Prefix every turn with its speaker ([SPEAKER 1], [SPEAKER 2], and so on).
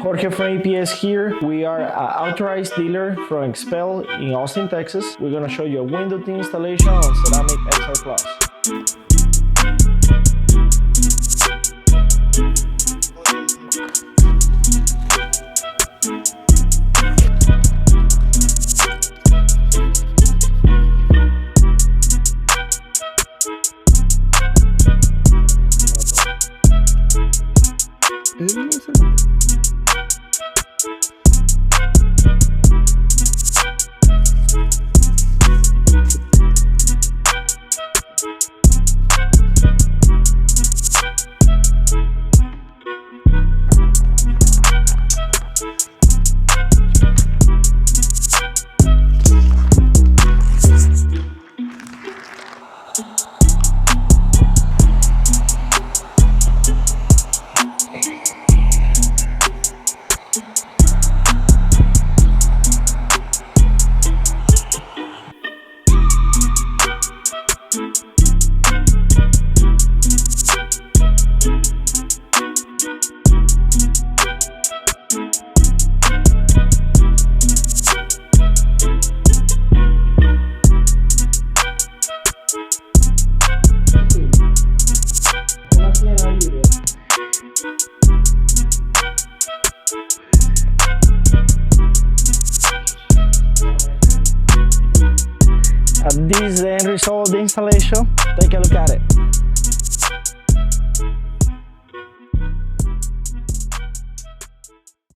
[SPEAKER 1] Jorge from APS here. We are an authorized dealer from Expel in Austin, Texas. We're going to show you a window tint installation on ceramic XR Plus. This is the end result of the installation. Take a look at it.